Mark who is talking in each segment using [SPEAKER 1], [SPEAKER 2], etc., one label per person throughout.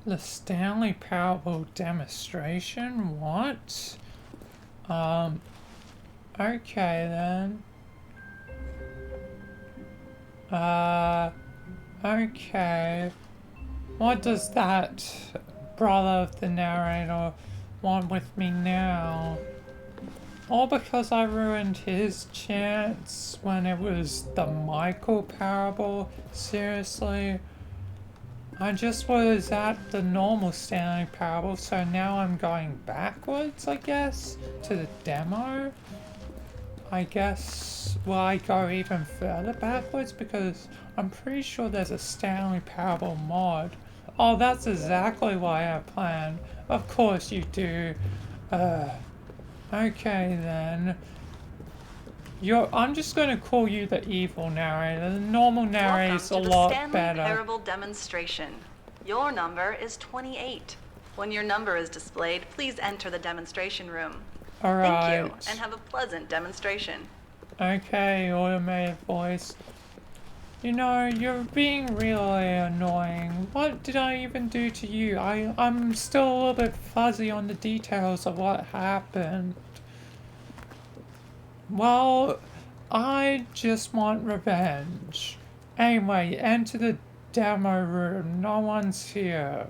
[SPEAKER 1] The Stanley Parable demonstration? What? Okay then. Okay. What does that brother of the narrator want with me now? All because I ruined his chance when it was the Michael Parable? Seriously? I just was at the normal Stanley Parable, so now I'm going backwards, I guess, to the demo? I guess, will I go even further backwards? Because I'm pretty sure there's a Stanley Parable mod. Oh, that's exactly what I have planned. Of course you do. Okay then. I'm just going to call you the evil narrator. The normal narrator's a lot
[SPEAKER 2] Welcome to the
[SPEAKER 1] better.
[SPEAKER 2] Stanley Parable demonstration. Your number is 28. When your number is displayed, please enter the demonstration room.
[SPEAKER 1] Alright.
[SPEAKER 2] Thank you, and have a pleasant demonstration.
[SPEAKER 1] Okay, automated voice. You know, you're being really annoying. What did I even do to you? I'm still a little bit fuzzy on the details of what happened. Well, I just want revenge. Anyway, enter the demo room. No one's here.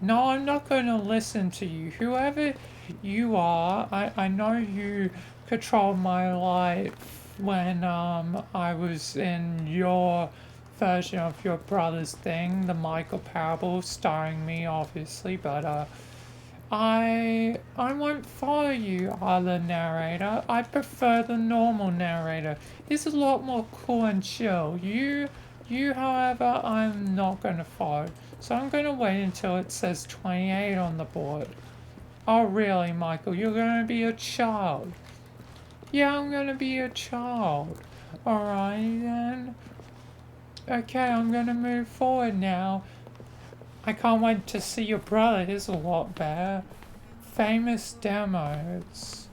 [SPEAKER 1] No, I'm not going to listen to you. Whoever you are, I know you controlled my life when I was in your version of your brother's thing, the Michael Parable, starring me obviously, but I won't follow you, other narrator. I prefer the normal narrator. He's a lot more cool and chill. You, however, I'm not going to follow. So I'm going to wait until it says 28 on the board. Oh, really, Michael? You're going to be a child? Yeah, I'm going to be a child. Alright then. Okay, I'm going to move forward now. I can't wait to see your brother. He's a lot better. Famous demos.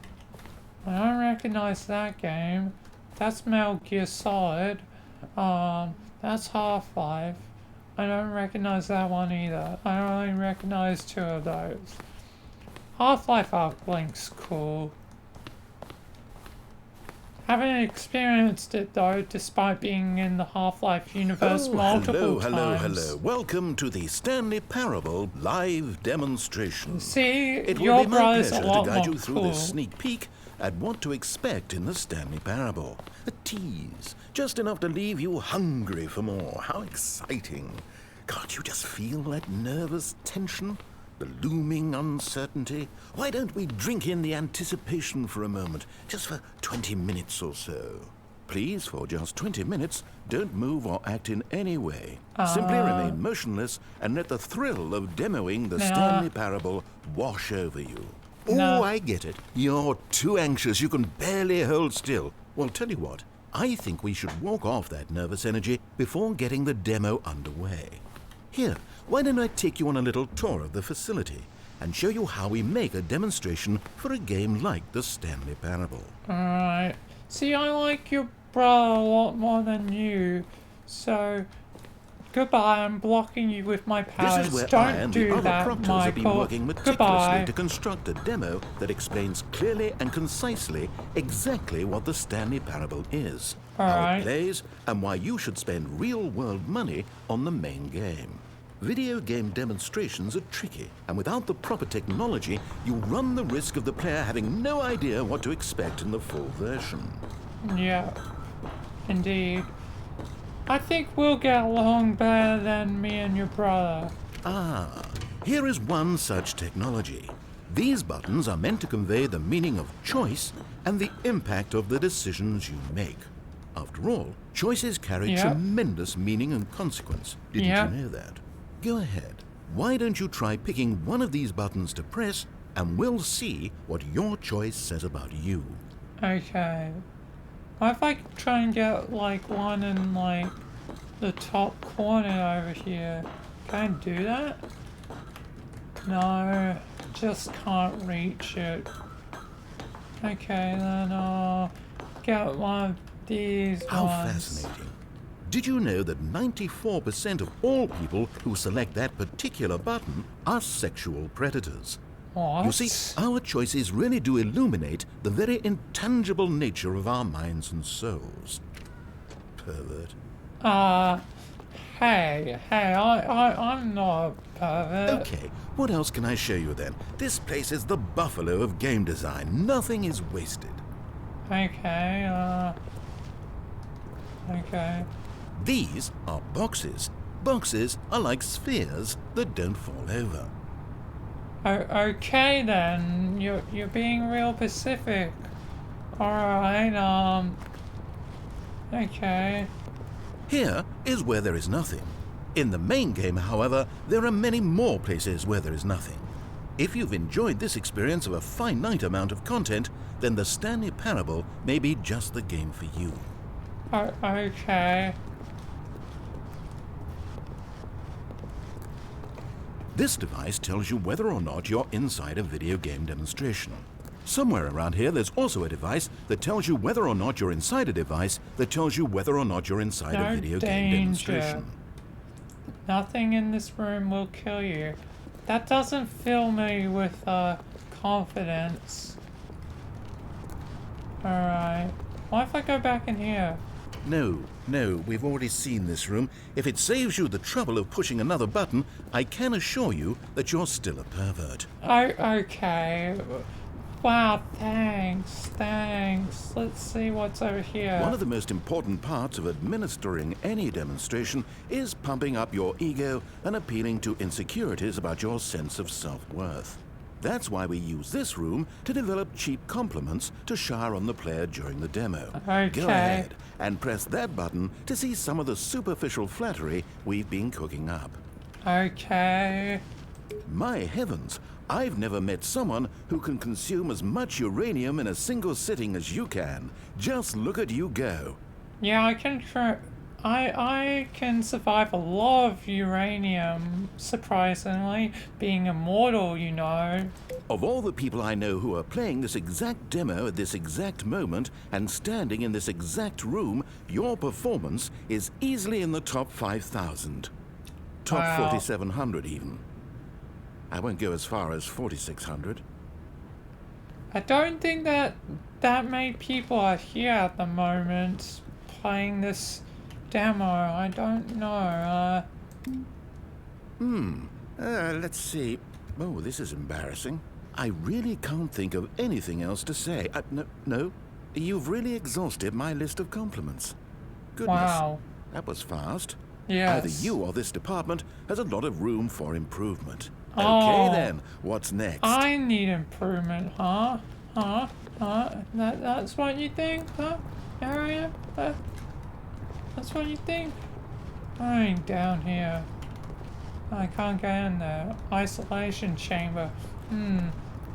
[SPEAKER 1] I don't recognize that game. That's Metal Gear Solid. That's Half-Life. I don't recognize that one either. I only recognize two of those. Half-Life Arc-Link's cool. Haven't experienced it though, despite being in the Half-Life universe multiple times.
[SPEAKER 3] Hello. Welcome to the Stanley Parable live demonstration.
[SPEAKER 1] See,
[SPEAKER 3] It will
[SPEAKER 1] your
[SPEAKER 3] be my
[SPEAKER 1] brother's a
[SPEAKER 3] pleasure to
[SPEAKER 1] lot
[SPEAKER 3] guide
[SPEAKER 1] more
[SPEAKER 3] you through
[SPEAKER 1] cool.
[SPEAKER 3] this sneak peek at what to expect in the Stanley Parable. A tease, just enough to leave you hungry for more. How exciting. Can't you just feel that nervous tension? The looming uncertainty? Why don't we drink in the anticipation for a moment, just for 20 minutes or so? Please, for just 20 minutes, don't move or act in any way. Simply remain motionless and let the thrill of demoing the Stanley Parable wash over you. Oh, I get it. You're too anxious. You can barely hold still. Well, tell you what. I think we should walk off that nervous energy before getting the demo underway. Here, why don't I take you on a little tour of the facility and show you how we make a demonstration for a game like the Stanley Parable.
[SPEAKER 1] Alright. See, I like your brother a lot more than you, so goodbye, I'm blocking you with my powers.
[SPEAKER 3] This is where
[SPEAKER 1] Don't
[SPEAKER 3] I and
[SPEAKER 1] do
[SPEAKER 3] the other
[SPEAKER 1] that,
[SPEAKER 3] proctors
[SPEAKER 1] Michael.
[SPEAKER 3] have been working meticulously
[SPEAKER 1] Goodbye.
[SPEAKER 3] to construct a demo that explains clearly and concisely exactly what the Stanley Parable is, how it plays, and why you should spend real-world money on the main game. Video game demonstrations are tricky, and without the proper technology, you run the risk of the player having no idea what to expect in the full version.
[SPEAKER 1] Yeah, indeed. I think we'll get along better than me and your brother.
[SPEAKER 3] Here is one such technology. These buttons are meant to convey the meaning of choice and the impact of the decisions you make. After all, choices carry tremendous meaning and consequence. Didn't you know that? Go ahead. Why don't you try picking one of these buttons to press, and we'll see what your choice says about you.
[SPEAKER 1] Okay. What if I try and get, like, one in, like, the top corner over here? Can I do that? No, just can't reach it. Okay, then I'll get one of these
[SPEAKER 3] How
[SPEAKER 1] ones.
[SPEAKER 3] fascinating. Did you know that 94% of all people who select that particular button are sexual predators?
[SPEAKER 1] What?
[SPEAKER 3] You see, our choices really do illuminate the very intangible nature of our minds and souls. Pervert.
[SPEAKER 1] Hey, I'm not a pervert.
[SPEAKER 3] Okay, what else can I show you then? This place is the buffalo of game design. Nothing is wasted.
[SPEAKER 1] Okay, okay.
[SPEAKER 3] These are boxes. Boxes are like spheres that don't fall over.
[SPEAKER 1] Okay then, you're being real specific. Alright, okay.
[SPEAKER 3] Here is where there is nothing. In the main game, however, there are many more places where there is nothing. If you've enjoyed this experience of a finite amount of content, then the Stanley Parable may be just the game for you.
[SPEAKER 1] Okay.
[SPEAKER 3] This device tells you whether or not you're inside a video game demonstration. Somewhere around here, there's also a device that tells you whether or not you're inside a device that tells you whether or not you're inside a video game demonstration.
[SPEAKER 1] Nothing in this room will kill you. That doesn't fill me with confidence. Alright. What if I go back in here?
[SPEAKER 3] No, we've already seen this room. If it saves you the trouble of pushing another button, I can assure you that you're still a pervert.
[SPEAKER 1] Okay. Wow, thanks. Let's see what's over here.
[SPEAKER 3] One of the most important parts of administering any demonstration is pumping up your ego and appealing to insecurities about your sense of self-worth. That's why we use this room to develop cheap compliments to shower on the player during the demo.
[SPEAKER 1] Okay.
[SPEAKER 3] Go ahead and press that button to see some of the superficial flattery we've been cooking up.
[SPEAKER 1] Okay.
[SPEAKER 3] My heavens, I've never met someone who can consume as much uranium in a single sitting as you can. Just look at you go.
[SPEAKER 1] Yeah, I can survive a lot of uranium, surprisingly, being immortal, you know.
[SPEAKER 3] Of all the people I know who are playing this exact demo at this exact moment and standing in this exact room, your performance is easily in the top 5,000. Top
[SPEAKER 1] Wow.
[SPEAKER 3] 4,700 even. I won't go as far as 4,600.
[SPEAKER 1] I don't think that many people are here at the moment playing this demo. I don't know.
[SPEAKER 3] Let's see. Oh, this is embarrassing. I really can't think of anything else to say. No. You've really exhausted my list of compliments. Goodness.
[SPEAKER 1] Wow.
[SPEAKER 3] That was fast.
[SPEAKER 1] Yes.
[SPEAKER 3] Either you or this department has a lot of room for improvement. Okay
[SPEAKER 1] Oh.
[SPEAKER 3] then, what's next?
[SPEAKER 1] I need improvement, huh? That's what you think, huh? Area? That's what you think? I ain't down here. I can't get in there. Isolation chamber.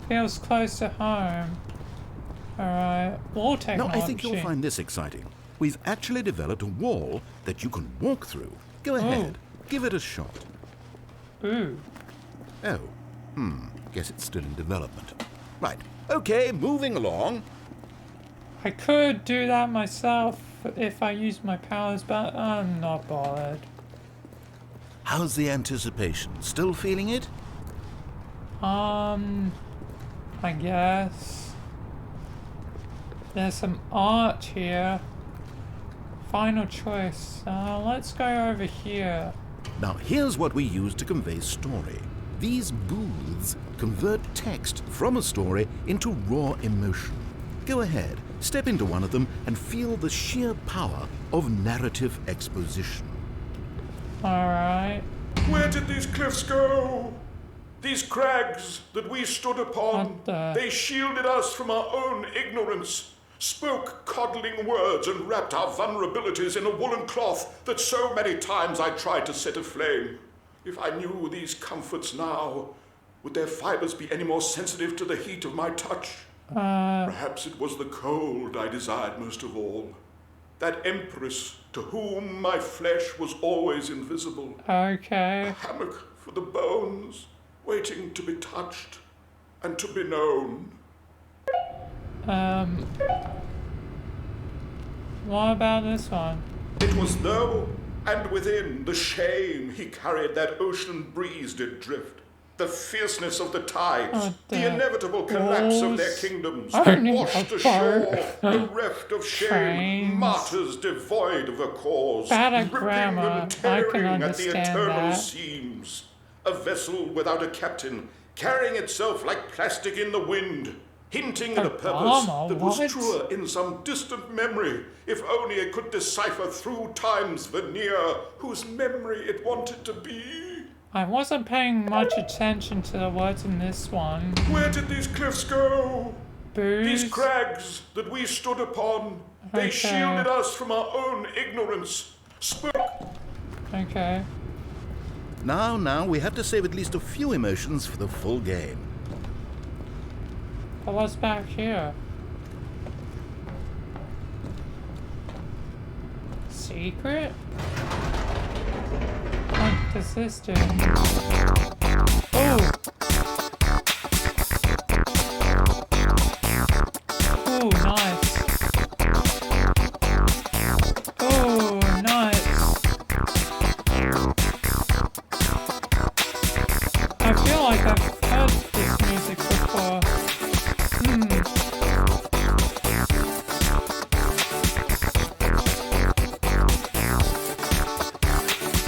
[SPEAKER 1] Feels close to home. Alright. Wall
[SPEAKER 3] No,
[SPEAKER 1] technology.
[SPEAKER 3] I think you'll find this exciting. We've actually developed a wall that you can walk through. Go ahead, give it a shot.
[SPEAKER 1] Ooh.
[SPEAKER 3] Oh, guess it's still in development. Right, okay, moving along.
[SPEAKER 1] I could do that myself if I used my powers, but I'm not bothered.
[SPEAKER 3] How's the anticipation? Still feeling it?
[SPEAKER 1] I guess. There's some art here. Final choice. Let's go over here.
[SPEAKER 3] Now, here's what we use to convey story. These booths convert text from a story into raw emotion. Go ahead, step into one of them and feel the sheer power of narrative exposition.
[SPEAKER 1] Alright.
[SPEAKER 4] Where did these cliffs go? These crags that we stood upon,
[SPEAKER 1] What the-
[SPEAKER 4] they shielded us from our own ignorance, spoke coddling words and wrapped our vulnerabilities in a woolen cloth that so many times I tried to set aflame. If I knew these comforts now, would their fibers be any more sensitive to the heat of my touch? Perhaps it was the cold I desired most of all. That empress to whom my flesh was always invisible.
[SPEAKER 1] Okay.
[SPEAKER 4] A hammock for the bones, waiting to be touched and to be known.
[SPEAKER 1] What about this one?
[SPEAKER 4] It was though, and within the shame he carried that ocean breeze did drift. The fierceness of the tides, the inevitable collapse of their kingdoms, washed ashore, bereft of shame, martyrs devoid of a cause, ripping and tearing at the eternal seams. A vessel without a captain, carrying itself like plastic in the wind, hinting at a purpose that was truer in some distant memory, if only it could decipher through time's veneer whose memory it wanted to be.
[SPEAKER 1] I wasn't paying much attention to the words in this one.
[SPEAKER 4] Where did these cliffs go?
[SPEAKER 1] Booze?
[SPEAKER 4] These crags that we stood upon, they shielded us from our own ignorance.
[SPEAKER 1] Okay.
[SPEAKER 3] Now, we have to save at least a few emotions for the full game.
[SPEAKER 1] But what's back here? Secret? What does this do? Oh! Oh, nice. Oh, nice. I feel like I've heard this music before.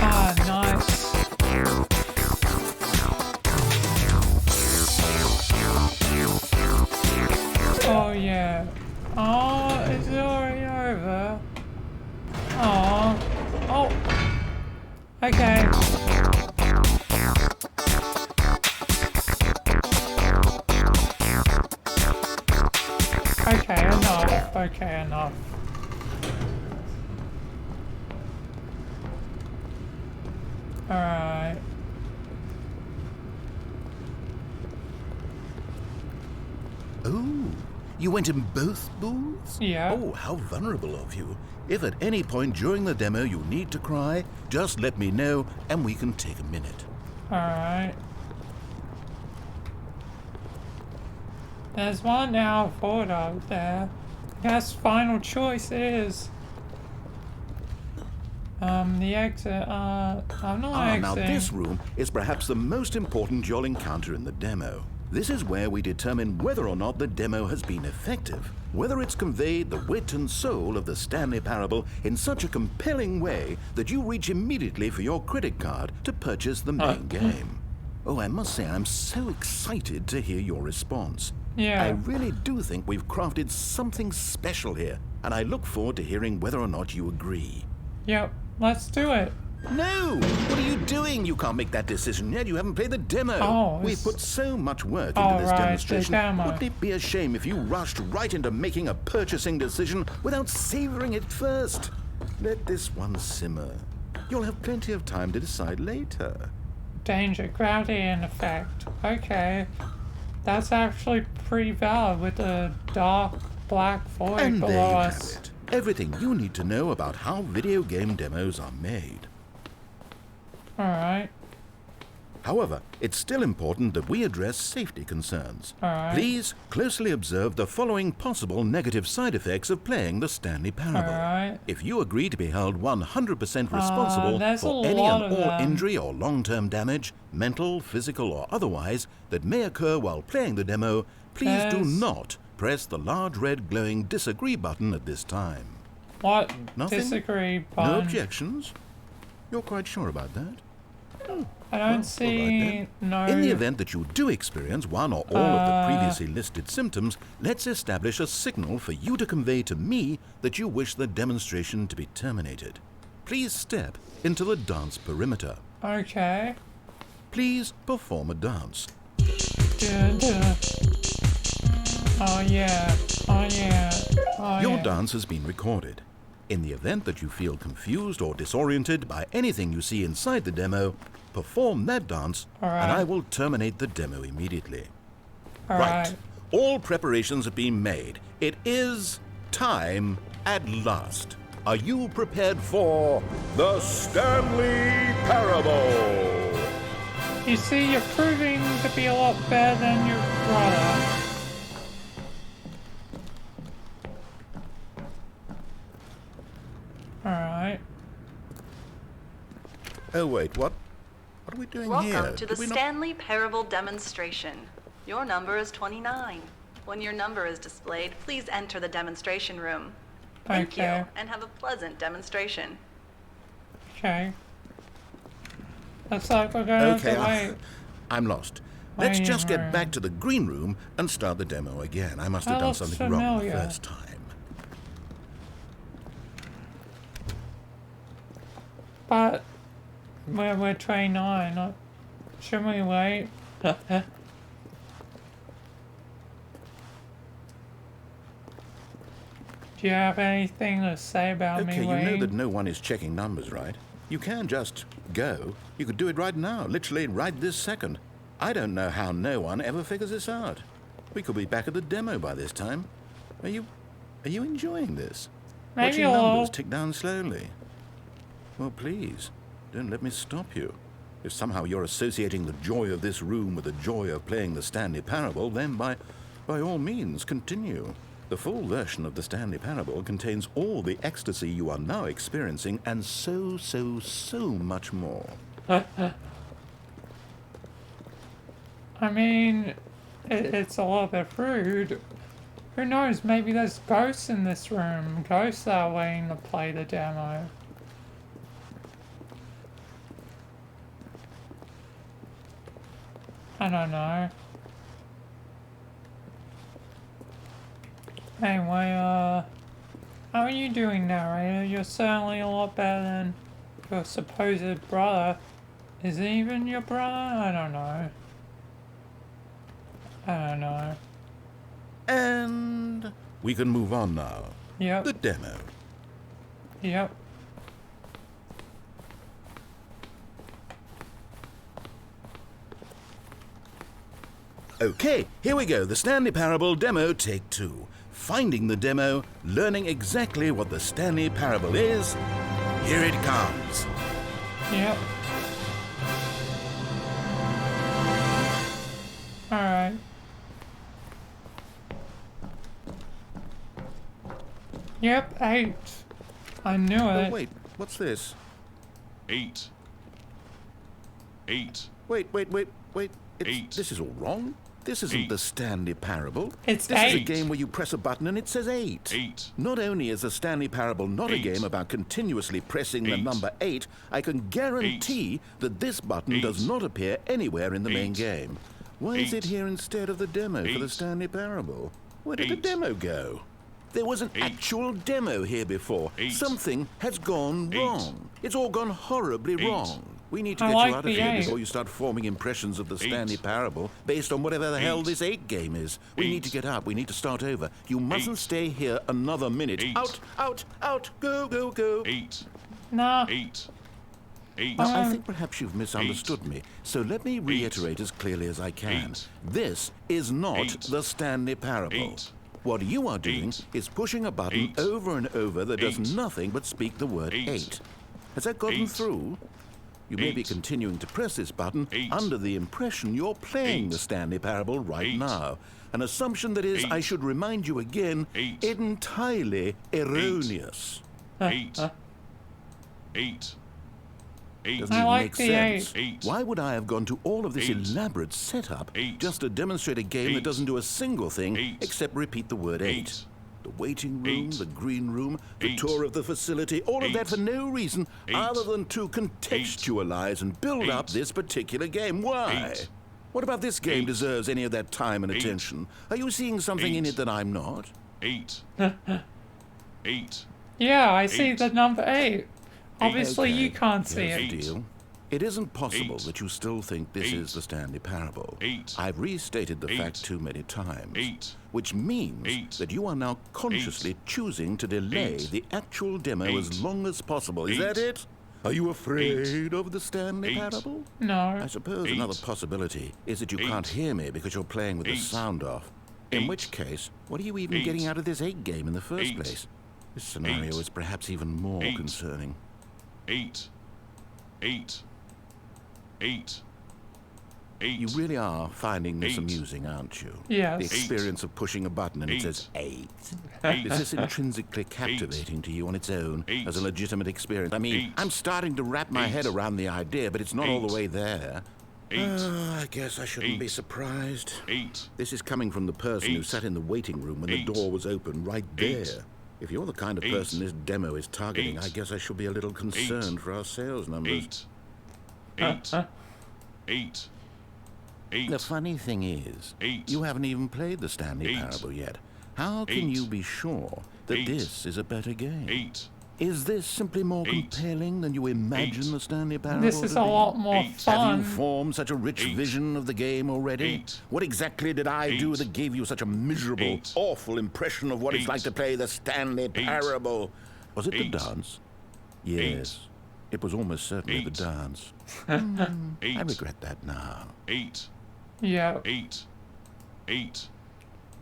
[SPEAKER 1] Ah, nice. Oh, yeah. Oh, it's already over. Oh. Oh. Okay. Okay, enough. Okay, enough. Alright.
[SPEAKER 3] Oh, you went in both booths?
[SPEAKER 1] Yeah.
[SPEAKER 3] Oh, how vulnerable of you. If at any point during the demo you need to cry, just let me know and we can take a minute.
[SPEAKER 1] Alright. There's one now forward out there. I guess final choice is the exit. I'm not exiting.
[SPEAKER 3] Now this room is perhaps the most important you'll encounter in the demo. This is where we determine whether or not the demo has been effective, whether it's conveyed the wit and soul of the Stanley Parable in such a compelling way that you reach immediately for your credit card to purchase the main game. Oh, I must say I'm so excited to hear your response.
[SPEAKER 1] Yeah.
[SPEAKER 3] I really do think we've crafted something special here, and I look forward to hearing whether or not you agree.
[SPEAKER 1] Yep, let's do it.
[SPEAKER 3] No! What are you doing? You can't make that decision yet. You haven't played the demo.
[SPEAKER 1] Oh,
[SPEAKER 3] We've put so much work into this demonstration. Wouldn't it be a shame if you rushed right into making a purchasing decision without savoring it first? Let this one simmer. You'll have plenty of time to decide later.
[SPEAKER 1] Danger, gravity in effect. Okay. That's actually pretty valid with the dark black void
[SPEAKER 3] And
[SPEAKER 1] below
[SPEAKER 3] there you
[SPEAKER 1] us.
[SPEAKER 3] have it. Everything you need to know about how video game demos are made.
[SPEAKER 1] Alright.
[SPEAKER 3] However, it's still important that we address safety concerns.
[SPEAKER 1] Alright.
[SPEAKER 3] Please closely observe the following possible negative side effects of playing the Stanley Parable.
[SPEAKER 1] Alright.
[SPEAKER 3] If you agree to be held 100% responsible
[SPEAKER 1] there's
[SPEAKER 3] for
[SPEAKER 1] a
[SPEAKER 3] any
[SPEAKER 1] lot
[SPEAKER 3] and
[SPEAKER 1] of
[SPEAKER 3] all
[SPEAKER 1] them.
[SPEAKER 3] injury or long-term damage, mental, physical, or otherwise, that may occur while playing the demo, please do
[SPEAKER 1] There's-
[SPEAKER 3] not press the large red glowing disagree button at this time.
[SPEAKER 1] What?
[SPEAKER 3] Nothing?
[SPEAKER 1] Disagree
[SPEAKER 3] No
[SPEAKER 1] button.
[SPEAKER 3] objections? You're quite sure about that?
[SPEAKER 1] I don't see no.
[SPEAKER 3] In the event that you do experience one or all of the previously listed symptoms, let's establish a signal for you to convey to me that you wish the demonstration to be terminated. Please step into the dance perimeter.
[SPEAKER 1] Okay.
[SPEAKER 3] Please perform a dance.
[SPEAKER 1] Dun, dun. Oh yeah. Oh yeah. Oh
[SPEAKER 3] Your
[SPEAKER 1] yeah.
[SPEAKER 3] dance has been recorded. In the event that you feel confused or disoriented by anything you see inside the demo, perform that dance and I will terminate the demo immediately.
[SPEAKER 1] Alright.
[SPEAKER 3] All preparations have been made. It is time at last. Are you prepared for the Stanley Parable?
[SPEAKER 1] You see, you're proving to be a lot better than your brother. Alright.
[SPEAKER 3] Oh, wait, what? What are we doing here?
[SPEAKER 2] Welcome to the
[SPEAKER 3] Did we not-
[SPEAKER 2] Stanley Parable Demonstration. Your number is 29. When your number is displayed, please enter the demonstration room. Thank
[SPEAKER 1] Okay.
[SPEAKER 2] you, and have a pleasant demonstration.
[SPEAKER 1] Okay. Looks like we're going to
[SPEAKER 3] Okay,
[SPEAKER 1] wait.
[SPEAKER 3] I'm lost. Let's
[SPEAKER 1] Waiting
[SPEAKER 3] just get
[SPEAKER 1] room.
[SPEAKER 3] back to the green room and start the demo again. I must have
[SPEAKER 1] That
[SPEAKER 3] done
[SPEAKER 1] looks
[SPEAKER 3] something wrong the
[SPEAKER 1] familiar.
[SPEAKER 3] first time.
[SPEAKER 1] But we're 29. Shouldn't we wait? Do you have anything to say about me
[SPEAKER 3] Okay, you
[SPEAKER 1] waiting?
[SPEAKER 3] know that no one is checking numbers, right? You can just go. You could do it right now, literally right this second. I don't know how no one ever figures this out. We could be back at the demo by this time. Are you enjoying this?
[SPEAKER 1] Maybe
[SPEAKER 3] Watching
[SPEAKER 1] a little.
[SPEAKER 3] numbers tick down slowly. Well, please, don't let me stop you. If somehow you're associating the joy of this room with the joy of playing the Stanley Parable, then by all means, continue. The full version of the Stanley Parable contains all the ecstasy you are now experiencing and so much more.
[SPEAKER 1] I mean, it's a little bit rude. Who knows, maybe there's ghosts in this room. Ghosts that are waiting to play the demo. I don't know. Anyway, how are you doing, narrator? You're certainly a lot better than your supposed brother. Is he even your brother? I don't know. I don't know.
[SPEAKER 3] And we can move on now.
[SPEAKER 1] Yep.
[SPEAKER 3] The demo.
[SPEAKER 1] Yep.
[SPEAKER 3] Okay, here we go. The Stanley Parable Demo, take 2. Finding the demo, learning exactly what the Stanley Parable is. Here it comes.
[SPEAKER 1] Yep. Alright. Yep, 8. I knew
[SPEAKER 3] Oh,
[SPEAKER 1] it.
[SPEAKER 3] wait, what's this?
[SPEAKER 4] 8. 8.
[SPEAKER 3] Wait.
[SPEAKER 4] Eight.
[SPEAKER 3] This is all wrong. This isn't
[SPEAKER 4] 8.
[SPEAKER 3] the Stanley Parable.
[SPEAKER 1] It's
[SPEAKER 3] This is a
[SPEAKER 1] 8.
[SPEAKER 3] game where you press a button and it says 8.
[SPEAKER 4] 8.
[SPEAKER 3] Not only is the Stanley Parable not a
[SPEAKER 4] 8.
[SPEAKER 3] game about continuously pressing the
[SPEAKER 4] 8.
[SPEAKER 3] number 8, I can guarantee that this button does
[SPEAKER 4] 8.
[SPEAKER 3] not appear anywhere in the main
[SPEAKER 4] 8.
[SPEAKER 3] game. Why is it
[SPEAKER 4] 8.
[SPEAKER 3] here instead of the demo for the
[SPEAKER 4] 8.
[SPEAKER 3] Stanley Parable? Where did the
[SPEAKER 4] 8.
[SPEAKER 3] demo go? There was an
[SPEAKER 4] 8.
[SPEAKER 3] actual demo here before.
[SPEAKER 4] 8.
[SPEAKER 3] Something has gone
[SPEAKER 4] 8.
[SPEAKER 3] wrong. It's all gone horribly
[SPEAKER 4] 8.
[SPEAKER 3] wrong. We need to
[SPEAKER 1] I
[SPEAKER 3] get
[SPEAKER 1] like
[SPEAKER 3] you out of
[SPEAKER 1] the
[SPEAKER 3] here
[SPEAKER 1] 8.
[SPEAKER 3] before you start forming impressions of the
[SPEAKER 4] 8.
[SPEAKER 3] Stanley Parable based on whatever the hell
[SPEAKER 4] 8.
[SPEAKER 3] this 8 game is. We need to
[SPEAKER 4] 8.
[SPEAKER 3] get up. We need to start over. You mustn't
[SPEAKER 4] 8.
[SPEAKER 3] stay here another minute.
[SPEAKER 4] 8.
[SPEAKER 3] Out. Go.
[SPEAKER 4] 8.
[SPEAKER 1] Nah.
[SPEAKER 4] 8. 8.
[SPEAKER 3] Now, I think perhaps you've misunderstood me, so let me
[SPEAKER 4] 8.
[SPEAKER 3] reiterate as clearly as I can.
[SPEAKER 4] 8.
[SPEAKER 3] This is not
[SPEAKER 4] 8.
[SPEAKER 3] the Stanley Parable.
[SPEAKER 4] 8.
[SPEAKER 3] What you are doing
[SPEAKER 4] 8.
[SPEAKER 3] is pushing a button
[SPEAKER 4] 8.
[SPEAKER 3] over and over that does
[SPEAKER 4] 8.
[SPEAKER 3] nothing but speak the word
[SPEAKER 4] 8.
[SPEAKER 3] 8. Has that gotten
[SPEAKER 4] 8.
[SPEAKER 3] through? You may be
[SPEAKER 4] 8.
[SPEAKER 3] continuing to press this button
[SPEAKER 4] 8.
[SPEAKER 3] under the impression you're playing
[SPEAKER 4] 8.
[SPEAKER 3] the Stanley Parable right
[SPEAKER 4] 8.
[SPEAKER 3] now. An assumption that is,
[SPEAKER 4] 8.
[SPEAKER 3] I should remind you again,
[SPEAKER 4] 8.
[SPEAKER 3] entirely erroneous.
[SPEAKER 4] 8. 8. 8.
[SPEAKER 3] Doesn't
[SPEAKER 1] I
[SPEAKER 3] even
[SPEAKER 1] like
[SPEAKER 3] make
[SPEAKER 1] the
[SPEAKER 3] sense.
[SPEAKER 4] 8.
[SPEAKER 3] Why would I have gone to all of this
[SPEAKER 4] 8.
[SPEAKER 3] elaborate setup
[SPEAKER 4] 8.
[SPEAKER 3] just to demonstrate a game that
[SPEAKER 4] 8.
[SPEAKER 3] doesn't do a single thing
[SPEAKER 4] 8.
[SPEAKER 3] except repeat the word 8?
[SPEAKER 4] 8.
[SPEAKER 3] The waiting room,
[SPEAKER 4] 8.
[SPEAKER 3] the green room, the
[SPEAKER 4] 8.
[SPEAKER 3] tour of the facility, all of that
[SPEAKER 4] 8.
[SPEAKER 3] for no reason
[SPEAKER 4] 8.
[SPEAKER 3] other than to contextualize and build up
[SPEAKER 4] 8.
[SPEAKER 3] this particular game. Why?
[SPEAKER 4] 8.
[SPEAKER 3] What about this game
[SPEAKER 4] 8.
[SPEAKER 3] deserves any of that time and
[SPEAKER 4] 8.
[SPEAKER 3] attention? Are you seeing something in
[SPEAKER 4] 8.
[SPEAKER 3] it that I'm not?
[SPEAKER 4] 8. 8.
[SPEAKER 1] Yeah, I see
[SPEAKER 4] 8.
[SPEAKER 1] the number 8. Obviously,
[SPEAKER 3] Okay,
[SPEAKER 1] you can't see
[SPEAKER 3] here's
[SPEAKER 1] it.
[SPEAKER 3] the deal. It isn't possible
[SPEAKER 4] 8.
[SPEAKER 3] that you still think this
[SPEAKER 4] 8.
[SPEAKER 3] is the Stanley Parable.
[SPEAKER 4] 8.
[SPEAKER 3] I've restated the
[SPEAKER 4] 8.
[SPEAKER 3] fact too many times.
[SPEAKER 4] 8.
[SPEAKER 3] Which means
[SPEAKER 4] 8.
[SPEAKER 3] that you are now consciously choosing to delay
[SPEAKER 4] 8.
[SPEAKER 3] the actual demo
[SPEAKER 4] 8.
[SPEAKER 3] as long as possible. Is
[SPEAKER 4] 8.
[SPEAKER 3] that it? Are you afraid of the Stanley
[SPEAKER 4] 8.
[SPEAKER 3] Parable?
[SPEAKER 1] No.
[SPEAKER 3] I suppose
[SPEAKER 4] 8.
[SPEAKER 3] another possibility is that you
[SPEAKER 4] 8.
[SPEAKER 3] can't hear me because you're playing with the
[SPEAKER 4] 8.
[SPEAKER 3] sound off. In
[SPEAKER 4] 8.
[SPEAKER 3] which case, what are you even
[SPEAKER 4] 8.
[SPEAKER 3] getting out of this 8 game in the first
[SPEAKER 4] 8.
[SPEAKER 3] place? This scenario
[SPEAKER 4] 8.
[SPEAKER 3] is perhaps even more
[SPEAKER 4] 8.
[SPEAKER 3] concerning.
[SPEAKER 4] 8. 8. 8.
[SPEAKER 3] You really are finding this amusing, aren't you?
[SPEAKER 1] Yes.
[SPEAKER 3] The experience of pushing a button and it says 8. Is this intrinsically captivating to you on its own as a legitimate experience? I mean, I'm starting to wrap my head around the idea, but it's not all the way there. I guess I shouldn't be surprised. This is coming from the person who sat in the waiting room when the door was open right there. If you're the kind of person this demo is targeting, I guess I should be a little concerned for our sales numbers.
[SPEAKER 4] 8.
[SPEAKER 3] The funny thing is, you haven't even played the Stanley Parable yet. How can you be sure that this is a better game? Is this simply more compelling than you imagine the Stanley Parable
[SPEAKER 1] This is
[SPEAKER 3] to
[SPEAKER 1] a
[SPEAKER 3] be?
[SPEAKER 1] lot more
[SPEAKER 3] Have
[SPEAKER 1] fun.
[SPEAKER 3] you formed such a rich vision of the game already? What exactly did I do that gave you such a miserable, awful impression of what it's like to play the Stanley Parable? Was it the dance? Yes. It was almost certainly the dance. I regret that now.
[SPEAKER 1] Yeah.
[SPEAKER 4] 8.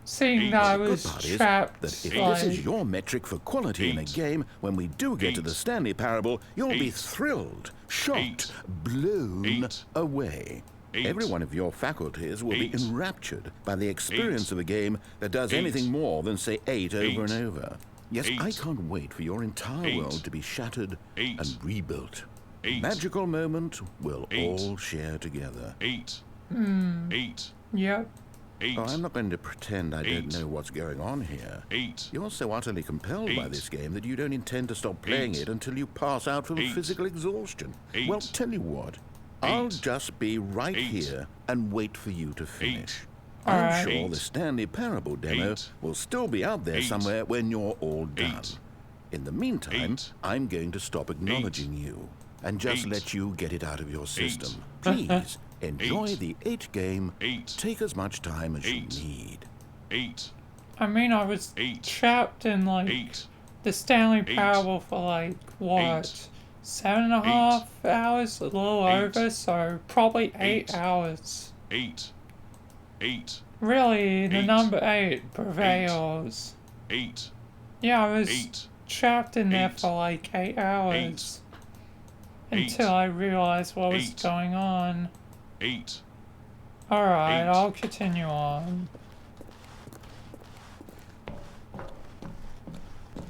[SPEAKER 1] Seeing that I
[SPEAKER 3] The good
[SPEAKER 1] was
[SPEAKER 3] part is
[SPEAKER 1] trapped,
[SPEAKER 3] that if
[SPEAKER 1] like,
[SPEAKER 3] this is your metric for quality in a game, when we do get to the Stanley Parable, you'll be thrilled, shocked, blown away. Every one of your faculties will be enraptured by the experience of a game that does anything more than say 8 over and over. Yes, I can't wait for your entire world to be shattered and rebuilt. Magical moment we'll all share together.
[SPEAKER 4] 8.
[SPEAKER 1] yep.
[SPEAKER 3] Oh, I'm not going to pretend I don't know what's going on here. You're so utterly compelled by this game that you don't intend to stop playing it until you pass out from physical exhaustion. Well, tell you what, I'll just be right here and wait for you to finish. I'm
[SPEAKER 1] Alright.
[SPEAKER 3] sure the Stanley Parable Demo will still be out there somewhere when you're all done. In the meantime, I'm going to stop acknowledging you and just let you get it out of your system. Please, enjoy the 8 game. Take as much time as you need.
[SPEAKER 1] I mean, I was trapped in, like, the Stanley Parable for, like, what? 7.5 hours? A little over, so probably 8 hours.
[SPEAKER 4] 8.
[SPEAKER 1] Really, the number 8 prevails.
[SPEAKER 4] 8.
[SPEAKER 1] Yeah, I was trapped in there for like 8 hours. Until I realized what was going on.
[SPEAKER 4] 8.
[SPEAKER 1] Alright, I'll continue on.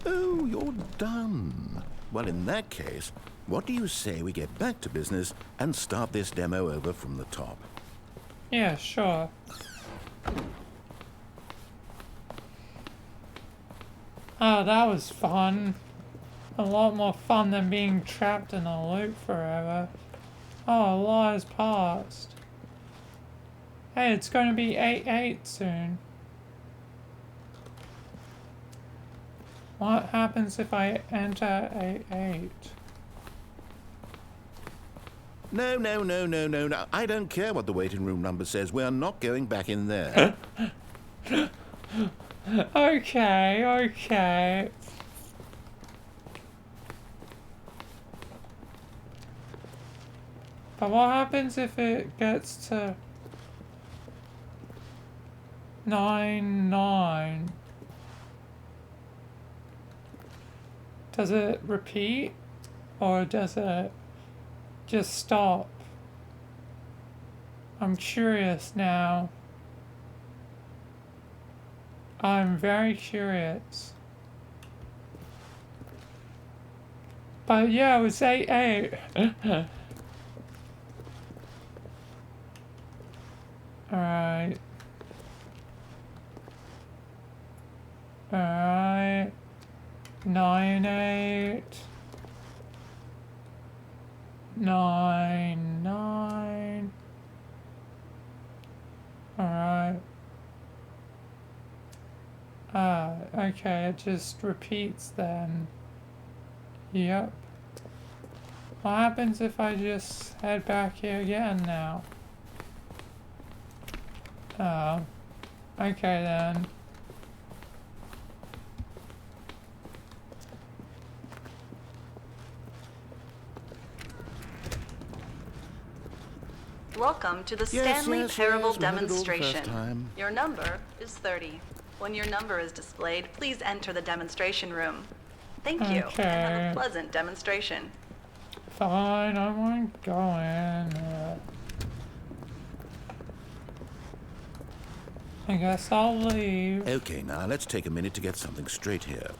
[SPEAKER 3] Oh, you're done. Well, in that case, what do you say we get back to business and start this demo over from the top?
[SPEAKER 1] Yeah, sure. Oh, that was fun. A lot more fun than being trapped in a loop forever. Oh, a lot has passed. Hey, it's going to be 8-8 soon. What happens if I enter 8-8?
[SPEAKER 3] No. I don't care what the waiting room number says. We're not going back in there.
[SPEAKER 1] Okay. But what happens if it gets to 9-9? Does it repeat? Or does it just stop? I'm curious now. I'm very curious. But yeah, it was 8-8. Alright. 9-8. 9-9. Alright. Okay, it just repeats then. Yep. What happens if I just head back here again now? Oh. Okay then.
[SPEAKER 2] Welcome to the
[SPEAKER 3] Yes,
[SPEAKER 2] Stanley
[SPEAKER 3] yes,
[SPEAKER 2] Parable
[SPEAKER 3] yes, we heard it all the first
[SPEAKER 2] Demonstration.
[SPEAKER 3] time.
[SPEAKER 2] Your number is 30. When your number is displayed, please enter the demonstration room. Thank you, and have
[SPEAKER 1] Okay.
[SPEAKER 2] a pleasant demonstration.
[SPEAKER 1] Fine, I won't go in. I guess I'll leave.
[SPEAKER 3] Okay, now let's take a minute to get something straight here.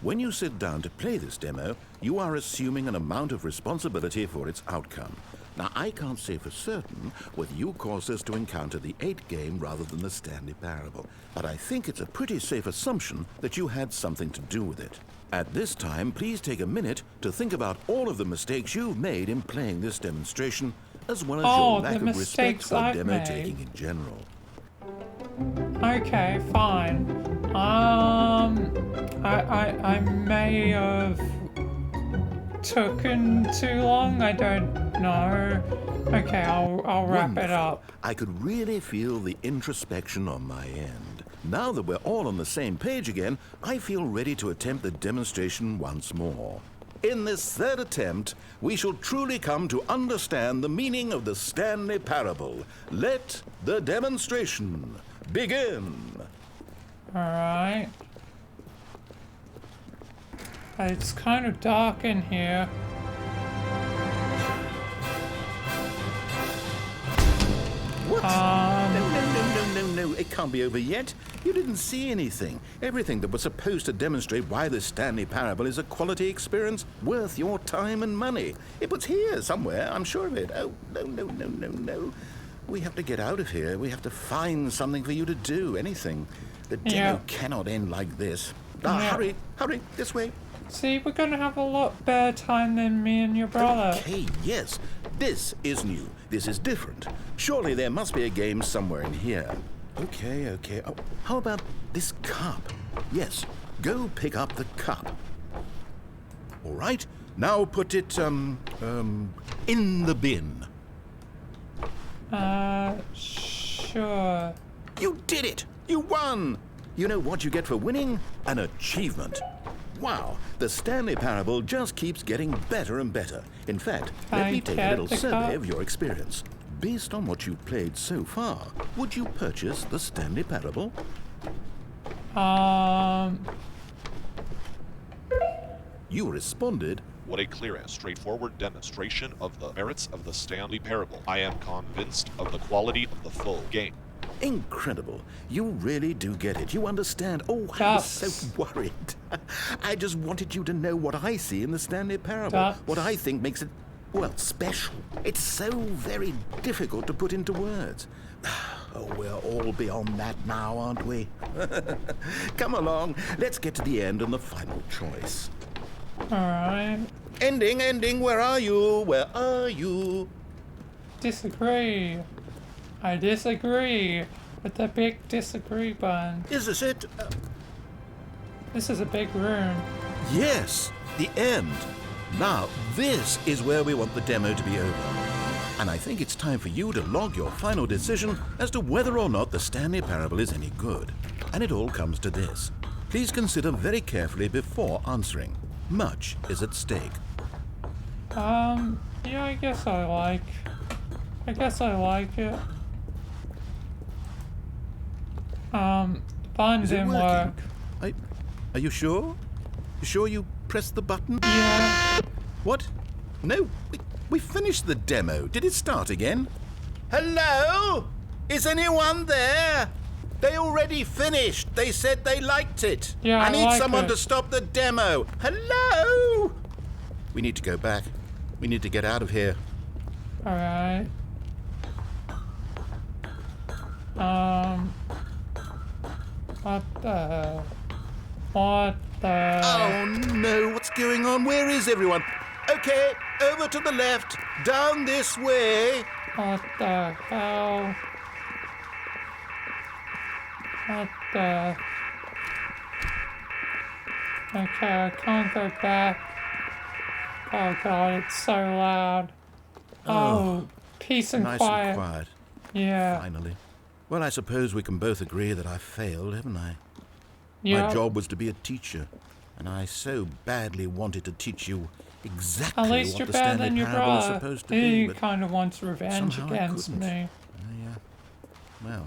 [SPEAKER 3] When you sit down to play this demo, you are assuming an amount of responsibility for its outcome. Now, I can't say for certain whether you caused us to encounter the 8 game rather than the Stanley Parable, but I think it's a pretty safe assumption that you had something to do with it. At this time, please take a minute to think about all of the mistakes you've made in playing this demonstration, as well as your lack of respect for demo taking in general.
[SPEAKER 1] Okay, fine. I may have taken too long. I don't know. Okay, I'll wrap it up.
[SPEAKER 3] I could really feel the introspection on my end. Now that we're all on the same page again, I feel ready to attempt the demonstration once more. In this third attempt, we shall truly come to understand the meaning of the Stanley Parable. Let the demonstration begin.
[SPEAKER 1] Alright. It's kind of dark in here.
[SPEAKER 3] What? No, it can't be over yet. You didn't see anything. Everything that was supposed to demonstrate why the Stanley Parable is a quality experience worth your time and money. It was here somewhere, I'm sure of it. Oh, no. We have to get out of here. We have to find something for you to do, anything. The demo cannot end like this. Hurry, this way.
[SPEAKER 1] See, we're gonna have a lot better time than me and your brother.
[SPEAKER 3] Okay, yes. This is new. This is different. Surely there must be a game somewhere in here. Okay. Oh, how about this cup? Yes, go pick up the cup. All right, now put it, in the bin.
[SPEAKER 1] Sure.
[SPEAKER 3] You did it! You won! You know what you get for winning? An achievement. Wow, the Stanley Parable just keeps getting better and better. In fact, let me take a little survey of your experience. Based on what you've played so far, would you purchase the Stanley Parable? You responded,
[SPEAKER 5] "What a clear and straightforward demonstration of the merits of the Stanley Parable. I am convinced of the quality of the full game."
[SPEAKER 3] Incredible. You really do get it. You understand. Oh, I was so worried. I just wanted you to know what I see in the Stanley Parable. What I think makes it, well, special. It's so very difficult to put into words. Oh, we're all beyond that now, aren't we? Come along. Let's get to the end and the final choice.
[SPEAKER 1] Alright.
[SPEAKER 3] Ending. Where are you?
[SPEAKER 1] Disagree. I disagree with the big disagree button.
[SPEAKER 3] Is this it?
[SPEAKER 1] This is a big room.
[SPEAKER 3] Yes, the end. Now, this is where we want the demo to be over. And I think it's time for you to log your final decision as to whether or not the Stanley Parable is any good. And it all comes to this. Please consider very carefully before answering. Much is at stake.
[SPEAKER 1] Yeah, I guess I like it. Fun didn't work.
[SPEAKER 3] Are you sure? You sure you pressed the button?
[SPEAKER 1] Yeah.
[SPEAKER 3] What? No, we finished the demo. Did it start again? Hello? Is anyone there? They already finished. They said they liked it.
[SPEAKER 1] Yeah,
[SPEAKER 3] I need someone
[SPEAKER 1] it.
[SPEAKER 3] to stop the demo. Hello? We need to go back. We need to get out of here.
[SPEAKER 1] Alright. What the?
[SPEAKER 3] Oh no, what's going on? Where is everyone? Okay, over to the left, down this way.
[SPEAKER 1] What the hell? What the? Okay, I can't go back. Oh god, it's so loud. Oh, peace and
[SPEAKER 3] nice
[SPEAKER 1] quiet.
[SPEAKER 3] And quiet.
[SPEAKER 1] Yeah.
[SPEAKER 3] Finally. Well, I suppose we can both agree that I failed, haven't I?
[SPEAKER 1] Yeah.
[SPEAKER 3] My job was to be a teacher, and I so badly wanted to teach you exactly
[SPEAKER 1] At least
[SPEAKER 3] what
[SPEAKER 1] you're
[SPEAKER 3] the
[SPEAKER 1] better
[SPEAKER 3] Stanley
[SPEAKER 1] than your
[SPEAKER 3] Parable is
[SPEAKER 1] brother.
[SPEAKER 3] supposed to
[SPEAKER 1] He
[SPEAKER 3] be. But
[SPEAKER 1] kind of wants revenge
[SPEAKER 3] somehow I
[SPEAKER 1] against
[SPEAKER 3] couldn't.
[SPEAKER 1] me.
[SPEAKER 3] Yeah. Well,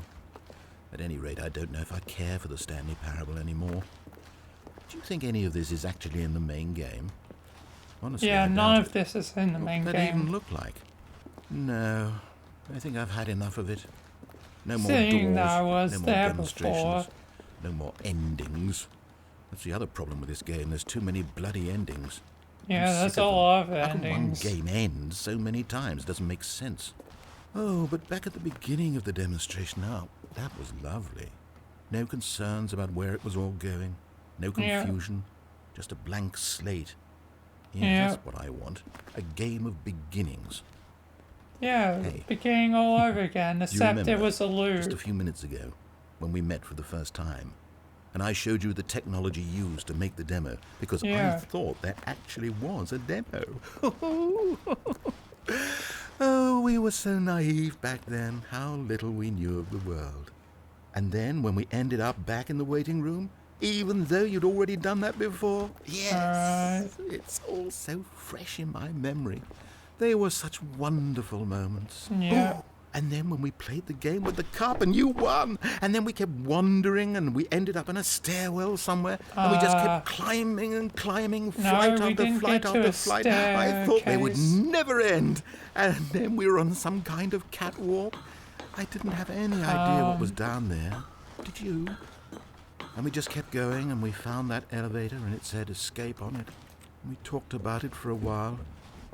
[SPEAKER 3] at any rate, I don't know if I care for the Stanley Parable anymore. Do you think any of this is actually in the main game? Honestly,
[SPEAKER 1] Yeah,
[SPEAKER 3] I
[SPEAKER 1] none
[SPEAKER 3] doubt
[SPEAKER 1] of
[SPEAKER 3] it.
[SPEAKER 1] this is in the
[SPEAKER 3] What
[SPEAKER 1] main
[SPEAKER 3] does that
[SPEAKER 1] game.
[SPEAKER 3] even look like? No, I think I've had enough of it. No more
[SPEAKER 1] Seeing
[SPEAKER 3] doors,
[SPEAKER 1] that I was
[SPEAKER 3] no more
[SPEAKER 1] there
[SPEAKER 3] demonstrations,
[SPEAKER 1] before.
[SPEAKER 3] no more endings. That's the other problem with this game. There's too many bloody endings.
[SPEAKER 1] Yeah,
[SPEAKER 3] I'm
[SPEAKER 1] there's
[SPEAKER 3] sick
[SPEAKER 1] a
[SPEAKER 3] of them.
[SPEAKER 1] lot of
[SPEAKER 3] How can one
[SPEAKER 1] endings.
[SPEAKER 3] game end so many times? It doesn't make sense. Oh, but back at the beginning of the demonstration, now, that was lovely. No concerns about where it was all going. No
[SPEAKER 1] Yeah.
[SPEAKER 3] confusion. Just a blank slate. Yeah,
[SPEAKER 1] Yeah.
[SPEAKER 3] that's what I want. A game of beginnings.
[SPEAKER 1] Yeah,
[SPEAKER 3] Hey.
[SPEAKER 1] beginning all over again,
[SPEAKER 3] Do you
[SPEAKER 1] except it
[SPEAKER 3] remember,
[SPEAKER 1] was a
[SPEAKER 3] just a
[SPEAKER 1] loop.
[SPEAKER 3] few minutes ago, when we met for the first time, and I showed you the technology used to make the demo, because I
[SPEAKER 1] Yeah.
[SPEAKER 3] thought there actually was a demo. Oh, we were so naive back then. How little we knew of the world. And then, when we ended up back in the waiting room, even though you'd already done that before, yes, it's all so fresh in my memory. They were such wonderful moments.
[SPEAKER 1] Yeah.
[SPEAKER 3] Oh, and then when we played the game with the cup and you won, and then we kept wandering and we ended up in a stairwell somewhere, and we just kept climbing and climbing, flight
[SPEAKER 1] we
[SPEAKER 3] after
[SPEAKER 1] didn't
[SPEAKER 3] flight
[SPEAKER 1] get to
[SPEAKER 3] after
[SPEAKER 1] a
[SPEAKER 3] flight. I thought they would
[SPEAKER 1] staircase.
[SPEAKER 3] never end. And then we were on some kind of catwalk. I didn't have any idea what was down there. Did you? And we just kept going, and we found that elevator, and it said escape on it. And we talked about it for a while,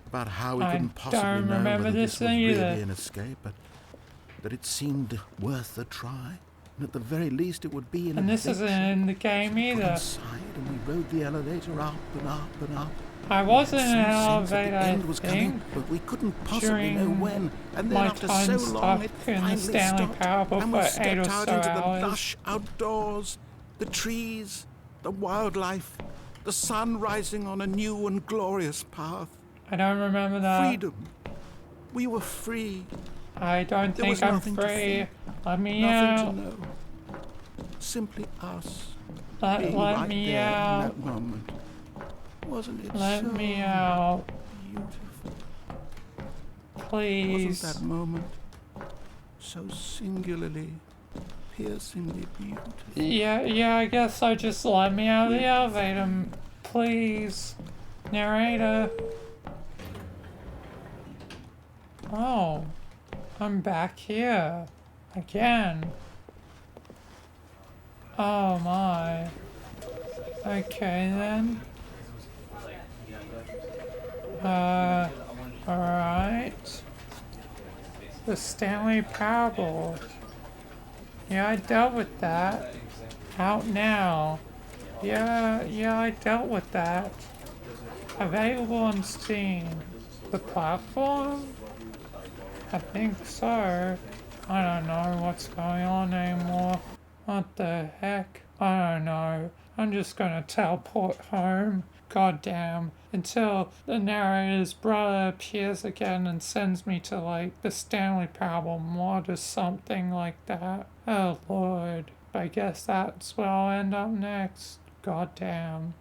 [SPEAKER 3] about how we
[SPEAKER 1] I
[SPEAKER 3] couldn't possibly
[SPEAKER 1] don't
[SPEAKER 3] know
[SPEAKER 1] remember
[SPEAKER 3] whether
[SPEAKER 1] this
[SPEAKER 3] this was
[SPEAKER 1] either.
[SPEAKER 3] really an escape, but that it seemed worth a try. And at the very least, it would be an
[SPEAKER 1] And this isn't
[SPEAKER 3] adventure.
[SPEAKER 1] in the game
[SPEAKER 3] So we got
[SPEAKER 1] either.
[SPEAKER 3] inside, and we rode the elevator up and up and up.
[SPEAKER 1] I wasn't in
[SPEAKER 3] Some
[SPEAKER 1] an
[SPEAKER 3] sense that
[SPEAKER 1] elevator,
[SPEAKER 3] the
[SPEAKER 1] I
[SPEAKER 3] end was coming,
[SPEAKER 1] think,
[SPEAKER 3] but we couldn't possibly know
[SPEAKER 1] during
[SPEAKER 3] when. And then
[SPEAKER 1] my
[SPEAKER 3] after
[SPEAKER 1] time
[SPEAKER 3] so long, it
[SPEAKER 1] stuck in the
[SPEAKER 3] finally
[SPEAKER 1] Stanley
[SPEAKER 3] stopped,
[SPEAKER 1] Parable
[SPEAKER 3] and we
[SPEAKER 1] for 8
[SPEAKER 3] stepped
[SPEAKER 1] or
[SPEAKER 3] out
[SPEAKER 1] so
[SPEAKER 3] into
[SPEAKER 1] hours.
[SPEAKER 3] the lush outdoors, the trees, the wildlife, the sun rising on a new and glorious path.
[SPEAKER 1] I don't remember that.
[SPEAKER 3] Freedom. We were free.
[SPEAKER 1] I don't
[SPEAKER 3] There was
[SPEAKER 1] think I'm
[SPEAKER 3] nothing to
[SPEAKER 1] free.
[SPEAKER 3] think,
[SPEAKER 1] Let me
[SPEAKER 3] nothing
[SPEAKER 1] out.
[SPEAKER 3] to know. Simply us.
[SPEAKER 1] Let
[SPEAKER 3] being
[SPEAKER 1] me
[SPEAKER 3] right there
[SPEAKER 1] out.
[SPEAKER 3] in that moment. Wasn't it
[SPEAKER 1] Let
[SPEAKER 3] so
[SPEAKER 1] me out.
[SPEAKER 3] beautiful?
[SPEAKER 1] Please.
[SPEAKER 3] Wasn't that moment so singularly, piercingly beautiful?
[SPEAKER 1] Yeah, I guess so. Just let me out of the elevator, please. Narrator. Oh, I'm back here. Again. Oh my. Okay then. Alright. The Stanley Parable. Yeah, I dealt with that. Out now. Yeah, I dealt with that. Available on Steam. The platform? I think so. I don't know what's going on anymore. What the heck? I don't know. I'm just gonna teleport home. Goddamn. Until the narrator's brother appears again and sends me to like the Stanley Parable mod or something like that. Oh lord. I guess that's where I'll end up next. Goddamn.